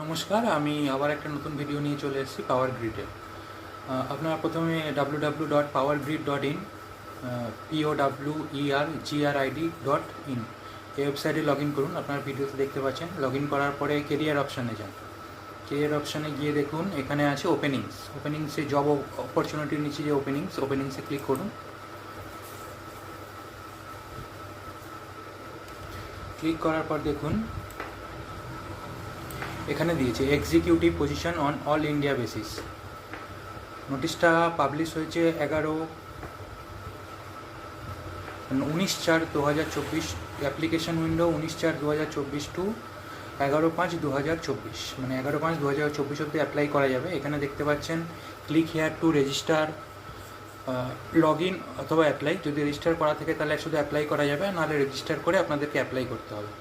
নমস্কার, আমি আবার একটা নতুন ভিডিও নিয়ে চলে এসেছি পাওয়ার গ্রিডে। আপনারা প্রথমে www.powergrid.in POWERGRID.in এই ওয়েবসাইটে লগ ইন করুন। আপনারা ভিডিওতে দেখতে পাচ্ছেন। লগ ইন করার পরে কেরিয়ার অপশানে যান। কেরিয়ার অপশানে গিয়ে দেখুন এখানে আছে ওপেনিংসে জব অপরচুনিটির নিচে যে ওপেনিংসে ক্লিক করুন। ক্লিক করার পর দেখুন এখানে দিয়েছে executive position on all India basis. নোটিশটা পাবলিশ হয়েছে 19/4/2024। অ্যাপ্লিকেশন উইন্ডো 19/4/2024 টু 11/5/2024, মানে 11/5/2024 অবধি অ্যাপ্লাই করা যাবে। এখানে দেখতে পাচ্ছেন click here to register, log in অথবা অ্যাপ্লাই। যদি রেজিস্টার করা থাকে তাহলে শুধু অ্যাপ্লাই করা যাবে, নাহলে রেজিস্টার করে আপনাদেরকে অ্যাপ্লাই করতে হবে।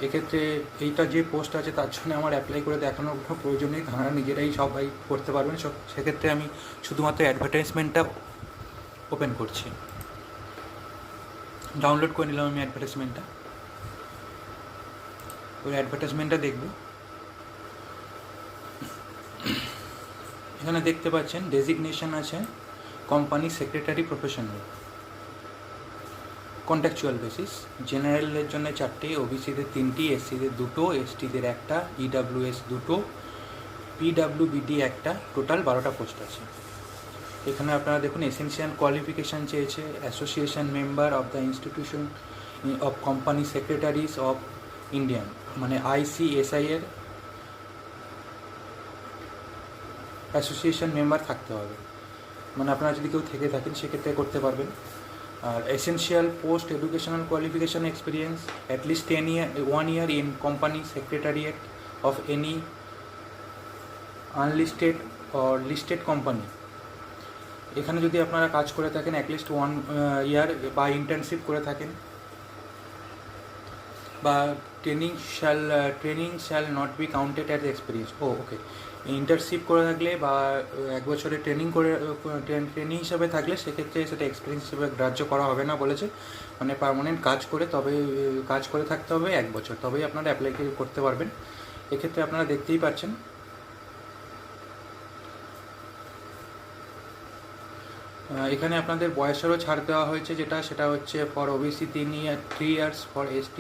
এক্ষেত্রে এইটা যে পোস্ট আছে তার জন্য আমার অ্যাপ্লাই করে দেখানোর কোনো প্রয়োজন নেই, তারা নিজেরাই সবাই করতে পারবেন। সেক্ষেত্রে আমি শুধুমাত্র অ্যাডভার্টাইজমেন্টটা ওপেন করছি। ডাউনলোড করে নিলাম আমি অ্যাডভার্টাইজমেন্টটা। ওই অ্যাডভার্টাইজমেন্টটা দেখব। এখানে দেখতে পাচ্ছেন ডেজিগনেশন আছে company secretary professional, contractual basis. জেনারেলের জন্য 4টে, ওবিসিদের 3টি, এসসিদের 2টো, এসটিদের 1টা, ইডাব্লিউএস 2টো, পিডাব্লিউবিডি 1টা, টোটাল 12টা পোস্ট আছে। এখানে আপনারা দেখুন এসেনশিয়াল কোয়ালিফিকেশান চেয়েছে association member of the institution of company secretaries of Indian, মানে ICSI এর অ্যাসোসিয়েশন মেম্বার থাকতে হবে। মানে আপনারা যদি কেউ থেকে থাকেন সেক্ষেত্রে করতে পারবেন। আর essential post educational qualification experience at least 1 year in company secretariat of any unlisted or listed company. এখানে যদি আপনারা কাজ করে থাকেন অ্যাটলিস্ট 1 year বা ইন্টার্নশিপ করে থাকেন, বা training shall not be counted as experience. Okay, internship করে থাকলে বা 1 বছরের ট্রেনিং হিসাবে থাকলে সেক্ষেত্রে সেটা এক্সপিরিয়েন্স হিসেবে গ্রাহ্য করা হবে না বলেছে। মানে পার্মানেন্ট কাজ করে থাকতে হবে 1 বছর, তবেই আপনারা অ্যাপ্লাই করতে পারবেন। এক্ষেত্রে আপনারা দেখতেই পাচ্ছেন এখানে আপনাদের বয়সেরও ছাড় দেওয়া হয়েছে, সেটা হচ্ছে for OBC 3 years, for SC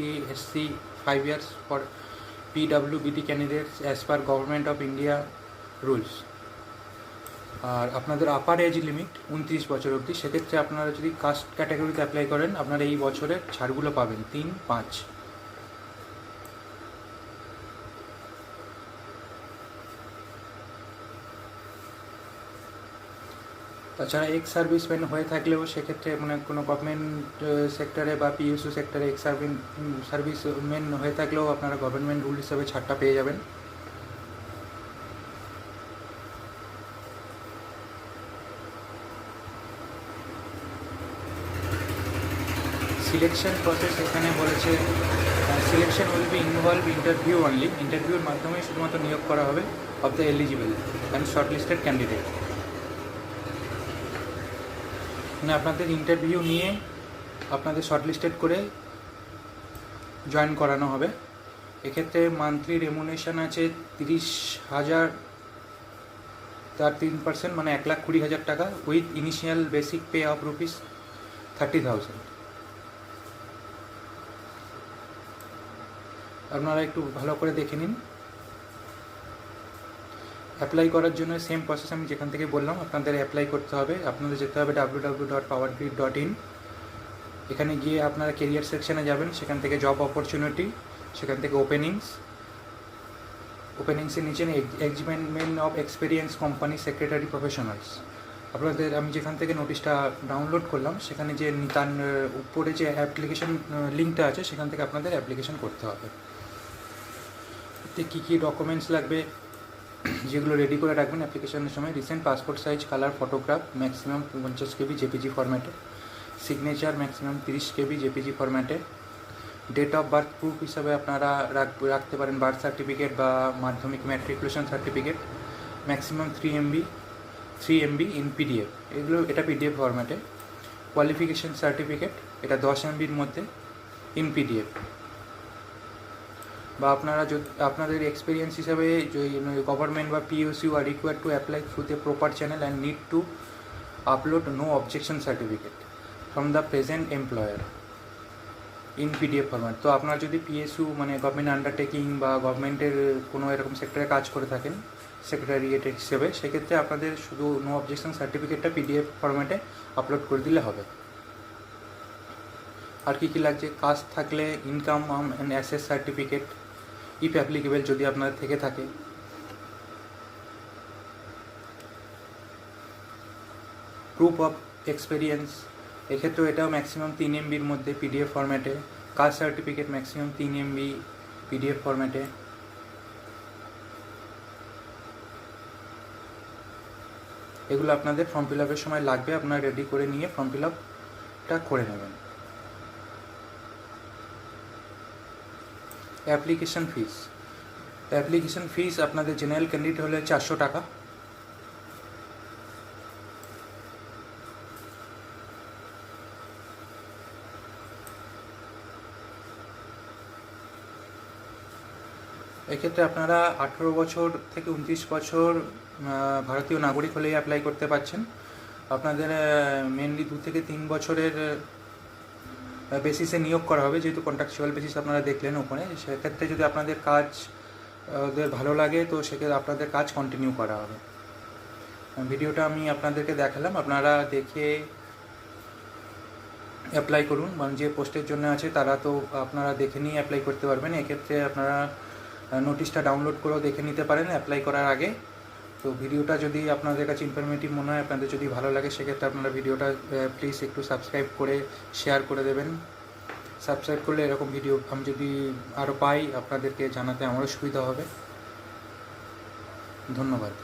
5 years, for PWBD candidates as per government of India rules. আর আপনাদের আপার এজ লিমিট 29 বছর অবধি। সেক্ষেত্রে আপনারা যদি কাস্ট ক্যাটাগরিতে অ্যাপ্লাই করেন আপনারা এই বছরের ছাড়গুলো পাবেন 3, 5। তাছাড়া এক্স সার্ভিসম্যান হয়ে থাকলেও সেক্ষেত্রে মানে কোনো গভর্নমেন্ট সেক্টরে বা PSU সেক্টরে এক্স সার্ভিসম্যান হয়ে থাকলেও আপনারা গভর্নমেন্ট রুল হিসাবে ছাড়টা পেয়ে যাবেন। সিলেকশন প্রসেস এখানে বলেছে selection will be involve interview only. ইন্টারভিউর মাধ্যমেই শুধুমাত্র নিয়োগ করা হবে of the eligible and shortlisted candidate. মানে আপনাদের ইন্টারভিউ নিয়ে আপনাদের শর্টলিস্টেড করে জয়েন করানো হবে। এক্ষেত্রে মান্থলি রেমুনেশন আছে 30,000, তার 3%, মানে 1,20,000 টাকা, with initial basic pay off ₹30,000। আপনারা একটু ভালো করে দেখে নিন। অ্যাপ্লাই করার জন্য সেম প্রসেস আমি যেখান থেকে বললাম আপনাদের অ্যাপ্লাই করতে হবে। আপনাদের যেতে হবে www.powergrid.in। এখানে গিয়ে আপনারা কেরিয়ার সেকশানে যাবেন, সেখান থেকে জব অপরচুনিটি, সেখান থেকে ওপেনিংসের নিচে exhibition of experience company secretary professionals. আপনাদের আমি যেখান থেকে নোটিশটা ডাউনলোড করলাম সেখানে যে তার উপরে যে অ্যাপ্লিকেশন লিঙ্কটা আছে সেখান থেকে আপনাদের অ্যাপ্লিকেশন করতে হবে। এতে কী ডকুমেন্টস লাগবে যেগুলো রেডি করে রাখবেন অ্যাপ্লিকেশনের সময়: recent passport size colour photograph maximum 50 KB JPG ফরম্যাটে, সিগনেচার ম্যাক্সিমাম 30 KB JPG ফরম্যাটে, ডেট অফ বার্থ প্রুফ হিসাবে আপনারা রাখতে পারেন বার্থ সার্টিফিকেট বা মাধ্যমিক matriculation certificate, maximum 3 MB in PDF, এটা PDF ফরম্যাটে। কোয়ালিফিকেশান সার্টিফিকেট, এটা 10 MBর মধ্যে ইন PDF। বা আপনারা যদি আপনাদের এক্সপিরিয়েন্স হিসাবে গভর্নমেন্ট বা পিএসইউ আর required to apply through the proper channel and need to upload no objection certificate from the present employer in PDF ফরম্যাট। তো আপনারা যদি পিএসইউ মানে গভর্নমেন্ট আন্ডারটেকিং বা গভর্নমেন্টের কোনো এরকম সেক্টরে কাজ করে থাকেন সেক্রেটারিয়েট হিসেবে, সেক্ষেত্রে আপনাদের শুধু নো অবজেকশন সার্টিফিকেটটা পিডিএফ ফরম্যাটে আপলোড করে দিলে হবে। আর কী কী লাগছে, কাস্ট থাকলে ইনকাম অ্যান্ড অ্যাসেস সার্টিফিকেট ইফ অ্যাপ্লিকেবল যদি আপনার থেকে থাকে, প্রুফ অফ এক্সপিরিয়েন্স, এক্ষেত্রেও এটাও ম্যাক্সিমাম 3 MBর মধ্যে পিডিএফ ফরম্যাটে, caste certificate maximum 3 MB PDF ফরম্যাটে। এগুলো আপনাদের ফর্ম ফিল আপের সময় লাগবে, আপনারা রেডি করে নিয়ে ফর্ম ফিল আপটা করে নেবেন। অ্যাপ্লিকেশন ফিস আপনাদের জেনারেল ক্যান্ডিডেট হলে 400 টাকা, এক্ষেত্রে আপনারা 18 বছর থেকে 29 বছর ভারতীয় নাগরিক হলেই অ্যাপ্লাই করতে পারছেন। আপনাদের মেনলি 2 থেকে 3 বছরের বেসিসে নিয়োগ করা হবে, যেহেতু কন্ট্রাকচুয়াল বেসিস আপনারা দেখলেন ওপরে। সেক্ষেত্রে যদি আপনাদের কাজ ওদের ভালো লাগে তো সেক্ষেত্রে আপনাদের কাজ কন্টিনিউ করা হবে। ভিডিওটা আমি আপনাদেরকে দেখালাম, আপনারা দেখে অ্যাপ্লাই করুন। মানে যে পোস্টের জন্য আছে তারা তো আপনারা দেখে নিয়ে অ্যাপ্লাই করতে পারবেন। এক্ষেত্রে আপনারা নোটিশটা ডাউনলোড করেও দেখে নিতে পারেন অ্যাপ্লাই করার আগে। তো ভিডিওটা যদি আপনাদের কাছে ইনফরমেটিভ মনে হয়, আপনাদের যদি ভালো লাগে, সেক্ষেত্রে আপনারা ভিডিওটা প্লিজ একটু সাবস্ক্রাইব করে শেয়ার করে দেবেন। সাবস্ক্রাইব করলে এরকম ভিডিও আমি যদি আরও পাই আপনাদেরকে জানাতে আমারও সুবিধা হবে। ধন্যবাদ।